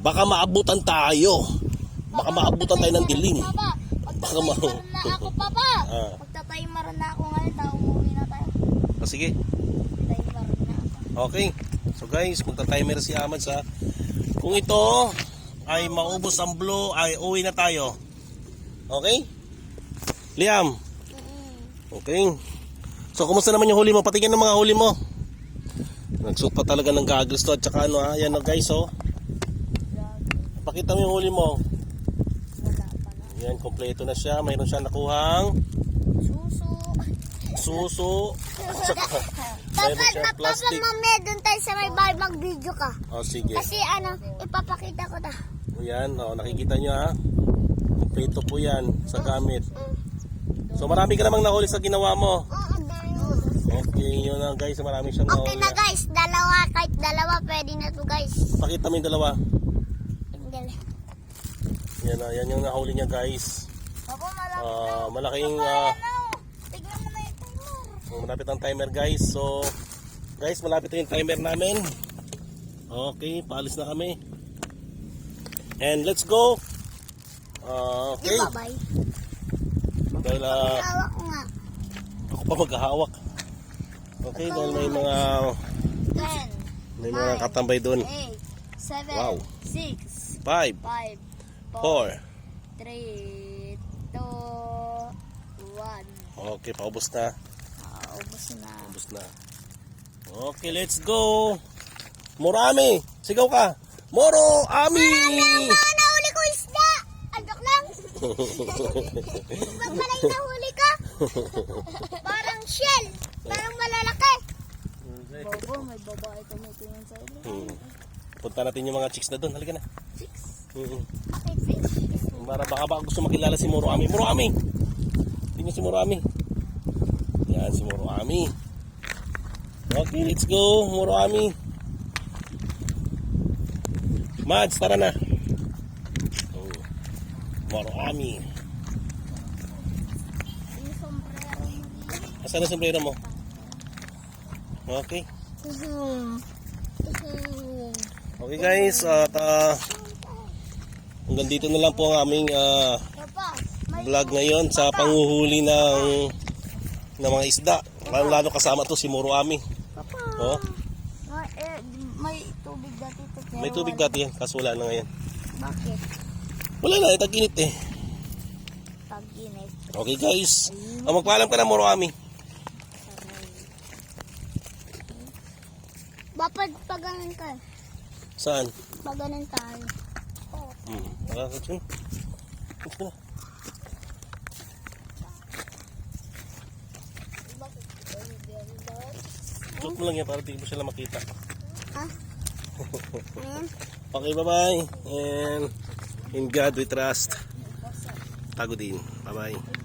Baka maabutan tayo. Baka maabutan tayo ng dilim. Papa, magtatimer na ako, Papa. Magtatimer na ako ngayon. Umuwi na tayo. Sige. Timer na ako. Okay. So guys, magta-timer si Amad sa kung ito ay maubos ang blue ay uwi na tayo. Okay? Liam. Okay. So kumusta naman yung huli mo? Patingin ng mga huli mo. Nagsuot pa talaga ng goggles to at saka ano ha. Yan guys oh. Pakita mo yung huli mo. Yan, kompleto na siya. Mayroon siya nakuhang suso. Mayroon siya plastic. Papa, mamaya doon tayo sa may bahay mag-video ka. Oh, sige. Kasi ipapakita ko na. Yan, oh, nakikita nyo ha. Kompleto po yan sa gamit. So marami ka namang nahuli sa ginawa mo. Okay, yun na guys. Marami siyang nahuli. Okay na guys, dalawa. Kahit dalawa pwede na to guys. Pakita mo yung dalawa. Dali. Yan na, yan yung nahuli niya guys. Ako, Malaking tignan mo na yung timer. malapit ang timer guys. So guys, malapit na yung timer namin. Okay, paalis na kami. And let's go. Okay. Bye-bye. Dahil Hawak ko nga. ako pa maghahawak. Okay, dahil may mga 10, katambay doon. 8, 7, Wow. 6, 5, 5, 4. 3, 2, 1. Okay, paubos na. Ubus na. Paubos na. Okay, let's go. Morami. Sigaw ka. Moro Ami. Nahuli ko isda. Ajok lang. Ba't pala yung nahuli ka? Parang shell. Parang malalaki. Bobo, may babae tumitingin sa ilo. Punta natin yung mga chicks na doon. Halika na. Chicks? Mm-hmm. Okay, fish. Baka gusto makilala si Moro Ami. Moro Ami. Tingnan si Moro Ami. Yan si Moro Ami. Okay, let's go. Moro Ami. Mads, tara na. Moro Ami. Yung sombrero mo. Asan ang sombrero mo? Okay. Okay guys, at hanggang dito na lang po ang aming Papa, vlog ngayon sa panghuhuli ng mga isda. Lalo kasama to si Moro Ami. Papa. Oh, May tubig dati ito. may tubig dati yan, kaso wala na ngayon. Bakit? Wala na, tag-init eh. Pag-init. Okay guys, magpaalam ka na Moro Ami. Bapak paganan ka. Saan? Paganan tayo. Nakakot yun. Gusto na. Shoot mo lang yan para di mo sila makita. Ha? Ayan. Okay, bye-bye. And in God we trust. Tago din. Bye-bye.